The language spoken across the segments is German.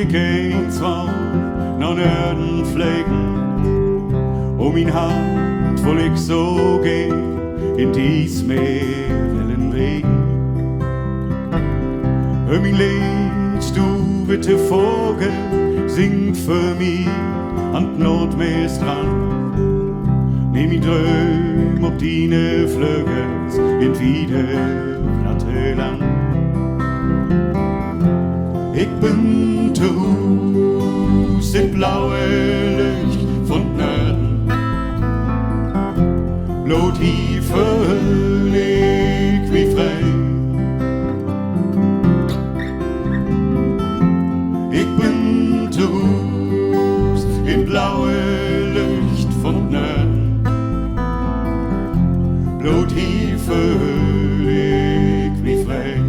ik eens van naar Norden vliegen. Mijn hart voel ik zo gehen in dies Meerwellenwegen. Mijn lied, du witte Vogel, singt für mich an Nordmeerstrand. Neem mijn droom op die vleugels in wieder platte Land. Ik ben te Hus in blaue Licht von Norden. Bloot hier fühl ik wie frei. Ik ben te Hus in blaue Licht von Norden. Bloot hier fühl ik wie frei.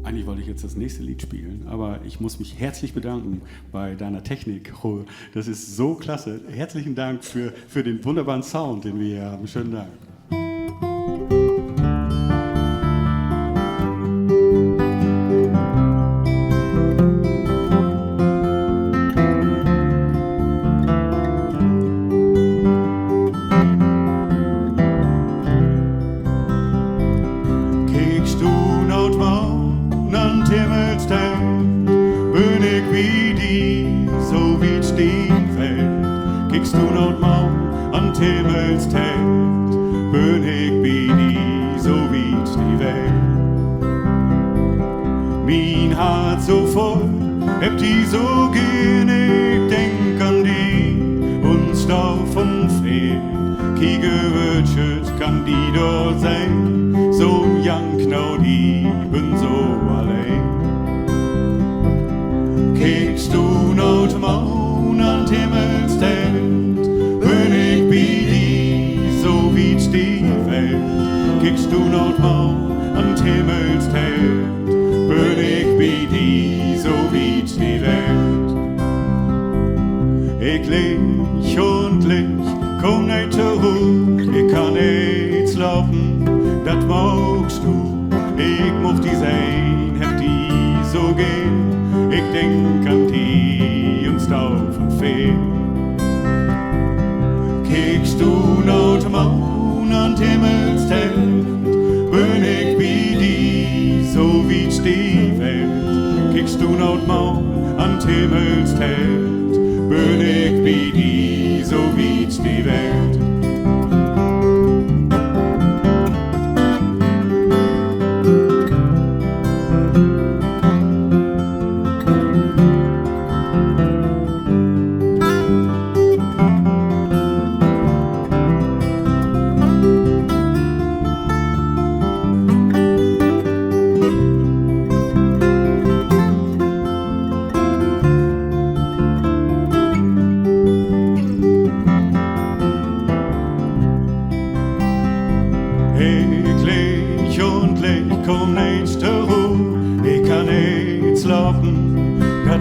Eigentlich wollte ich jetzt das nächste Lied spielen, aber ich muss mich herzlich bedanken bei deiner Technik. Das ist so klasse. Herzlichen Dank für den wunderbaren Sound, den wir hier haben. Schönen Dank.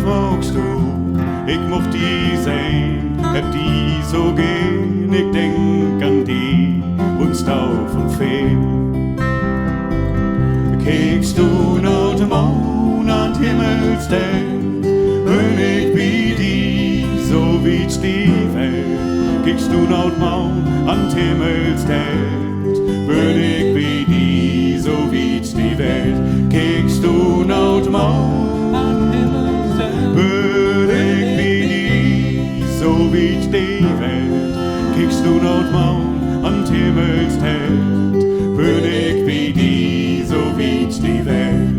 magst du, ich mocht die sein, hab die so gehen, ich denk an die und Stauf und Fee. Kiekst du nach dem Mond an Himmelsstern, wenn ich wie die, so wie die Welt. Kiekst du nach dem Mond an Himmelsstern, wenn ich wie die, so wie die Welt. Kiekst du nach dem Mond an Himmelsstern, wenn ich wie die, so wie die Welt. Kiekst du nach dem Mond an Himmelsstern, wenn ich wie die, so wie die Welt.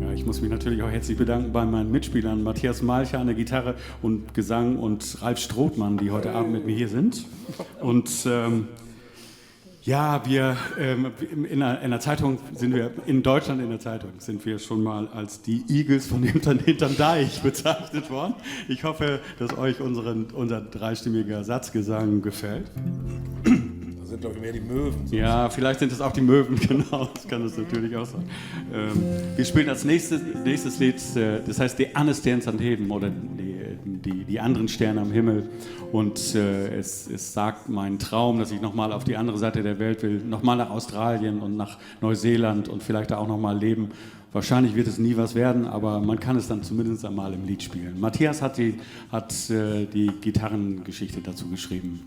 Ja, ich muss mich natürlich auch herzlich bedanken bei meinen Mitspielern Matthias Malcher an der Gitarre und Gesang und Ralf Strothmann, die heute Abend mit mir hier sind. Und ja, wir in der Zeitung sind wir, in Deutschland in der Zeitung sind wir schon mal als die Eagles von hinterm Deich bezeichnet worden. Ich hoffe, dass euch unser dreistimmiger Satzgesang gefällt. Das sind, glaube ich, mehr die Möwen. Ja, vielleicht sind es auch die Möwen, genau, das kann es natürlich auch sein. Wir spielen als nächstes Lied, das heißt Die Anne Sterns an Heben oder die anderen Sterne am Himmel. Und es sagt mein Traum, dass ich nochmal auf die andere Seite der Welt will, nochmal nach Australien und nach Neuseeland und vielleicht da auch nochmal leben. Wahrscheinlich wird es nie was werden, aber man kann es dann zumindest einmal im Lied spielen. Matthias hat die Gitarrengeschichte dazu geschrieben.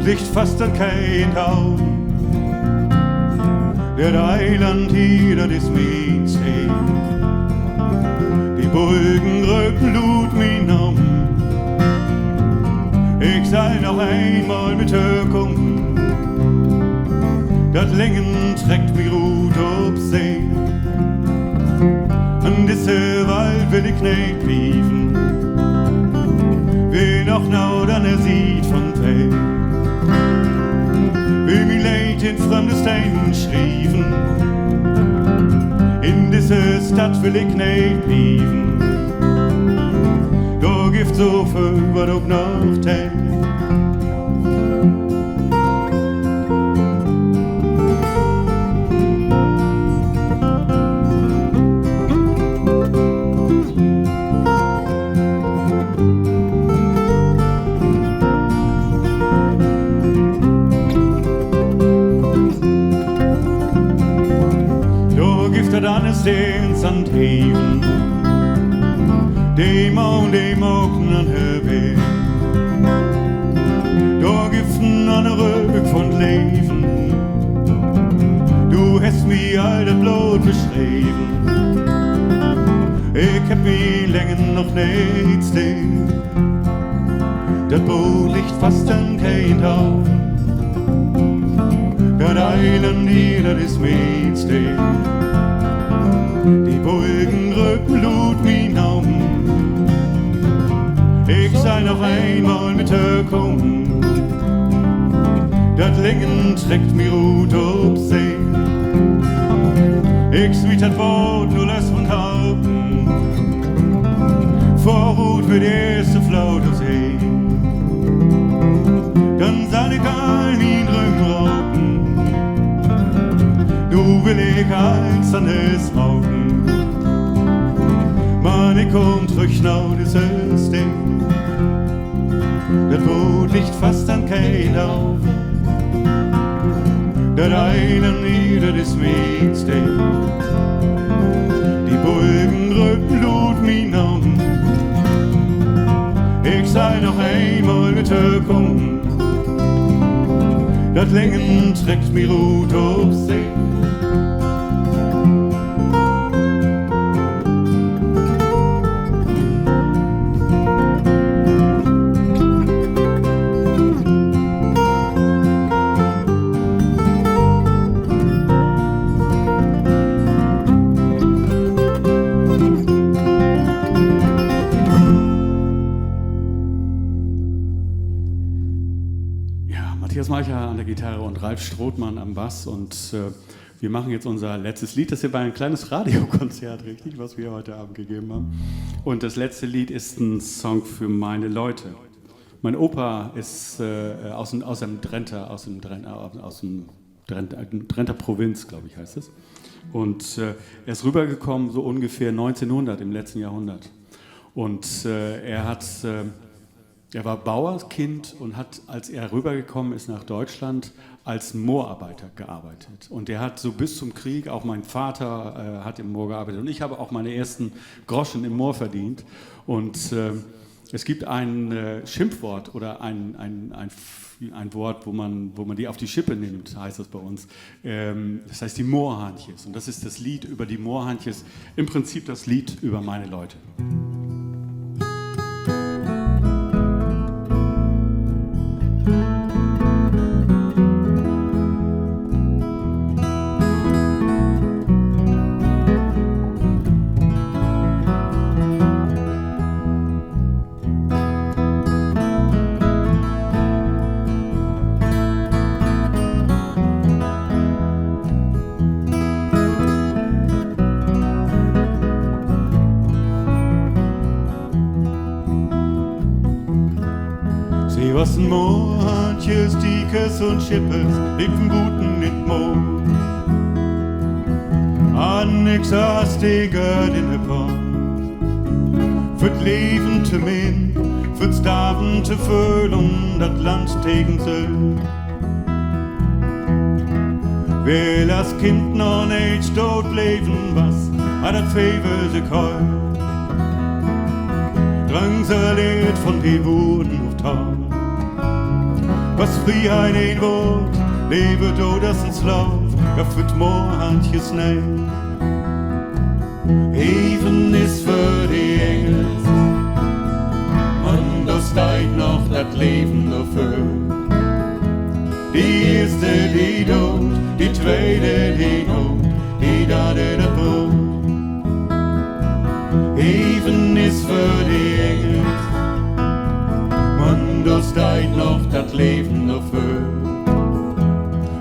Licht fast an kein Tau. Der Eiland hier, das ist mein See. Die Bulgen rücken Blut min um. Ich sei noch einmal mit Höckung. Das Längen trägt mich gut auf See. An diese Wald will ich nicht liefen. Wer noch now dann sieht von Feld. Wie mir Leid in fremde Steinen schrieven. In diese Stadt will ich nicht blieben. Da gibt so viel, was auch noch teilt. Dann ist den Sand heben, dem Augen an Höhe. Da gibt's an Rück von Leben. Du hast mir all das Blut beschrieben. Ich hab mir länger noch nichts sehen. Das Boot liegt fast an kein Tag. Das Eiland hier, das ist mein Stil. Die Bulgen rücken Blut min Augen. Ich sei noch einmal mit Höckung. Das Längen trägt mir gut auf See. Ich sweet das Wort nur lass von halten. Vorhut wird erste Flaute sehen. Dann sah ich all min Drüben rauchen. Du will ich eins an es rauchen. Man, ich komm zurück nach dieses Ding. Das Boot liegt fast an kein Lauf. Das Eiland hier, das ist mein Ding. Die Bulgen rücken Blut min Augen. Ich sei noch einmal mit Höckung. Das Längen trägt mir gut auf See. Niklas Meicher an der Gitarre und Ralf Strothmann am Bass. Und wir machen jetzt unser letztes Lied. Das hier war ein kleines Radiokonzert, richtig, was wir heute Abend gegeben haben. Und das letzte Lied ist ein Song für meine Leute. Mein Opa ist aus dem Drenther Provinz, glaube ich, heißt es. Und er ist rübergekommen, so ungefähr 1900, im letzten Jahrhundert. Und er war Bauerkind und hat, als er rübergekommen ist nach Deutschland, als Moorarbeiter gearbeitet. Und er hat so bis zum Krieg, auch mein Vater hat im Moor gearbeitet und ich habe auch meine ersten Groschen im Moor verdient. Und es gibt ein Schimpfwort oder ein Wort, wo man die auf die Schippe nimmt, heißt das bei uns. Das heißt die Moorhantjes. Und das ist das Lied über die Moorhantjes, im Prinzip das Lied über meine Leute. Was ein Moorhantjes, Diekes und Schippes, lieben guten in Moor. An nix hast digger in de Pond. Fürt Leben te min, fürt Staven te Föhl und dat Land tegen Söll. Wer das Kind noch nicht tot leben, was hat dat Fevel se keul. Drangsaliert von die Wurden auf Tal. Was Freiheit ein Wort, lebe do das ins Lauf, ja fürt Moorhantjes nei. Even ist für die Engel, und das steigt noch das Leben dafür. Die erste, die tot, die zweite, die not, die dritte Brot. Even ist für die Engel, da steigt noch das Leben dafür.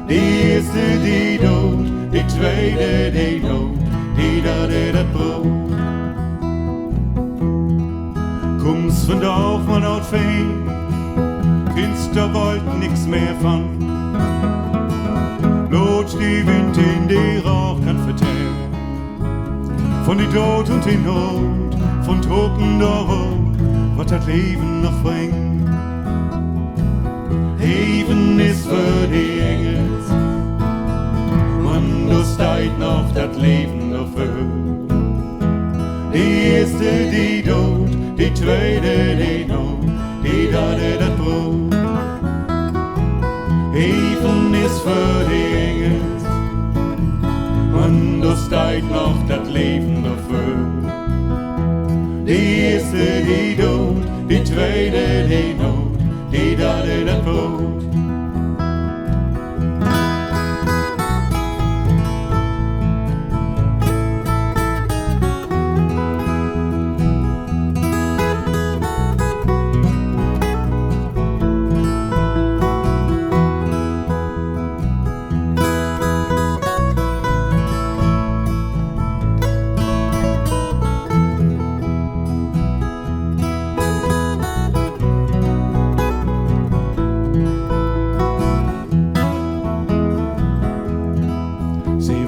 Die erste, die tot, die zweite, die not, die dritte das Brot. Kommst von Dorf man out fein, Finster wollt nix mehr von. Lotsch die Wind in die Rauch kann vertellen. Von die Tod und die Not, von Toten darum, was das Leben noch bringt. Even ist für die Engels, und du steigt noch das Leben dafür. Die erste, die tot, die zweite, die not, die dritte das Brot. Even ist für die Engels, und du steigt noch das Leben dafür. Die erste, die tot, die zweite, die not, die dritte das Brot.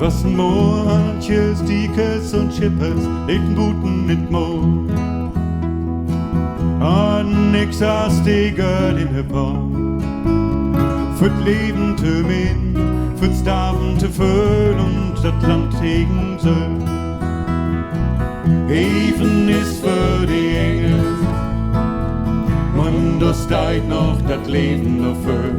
Was ein Moorhantjes, Diekes und Schippes, lebten guten mit Moor. An nix hast digger in de Pond. Fürt Leben te min, fürt Staven te Föhl und dat Land tegen Söll. Even ist für die Engel, und da steigt noch dat Leben dafür.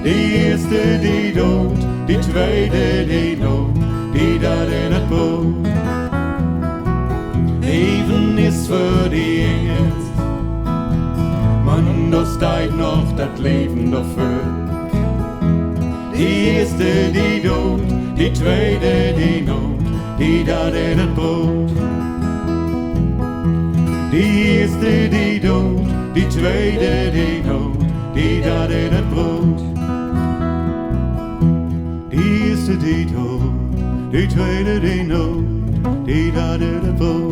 Die erste, die tot, die zweite, die not, die dritte das Brot. Even ist für die Engel, man, da steigt noch das Leben dafür. Die erste, die tot, die zweite, die not, die dritte das Brot. Die erste, die tot, die zweite, die not, die dat in het brood. Die eerste die dood, die tweede die nood, die dat in het brood.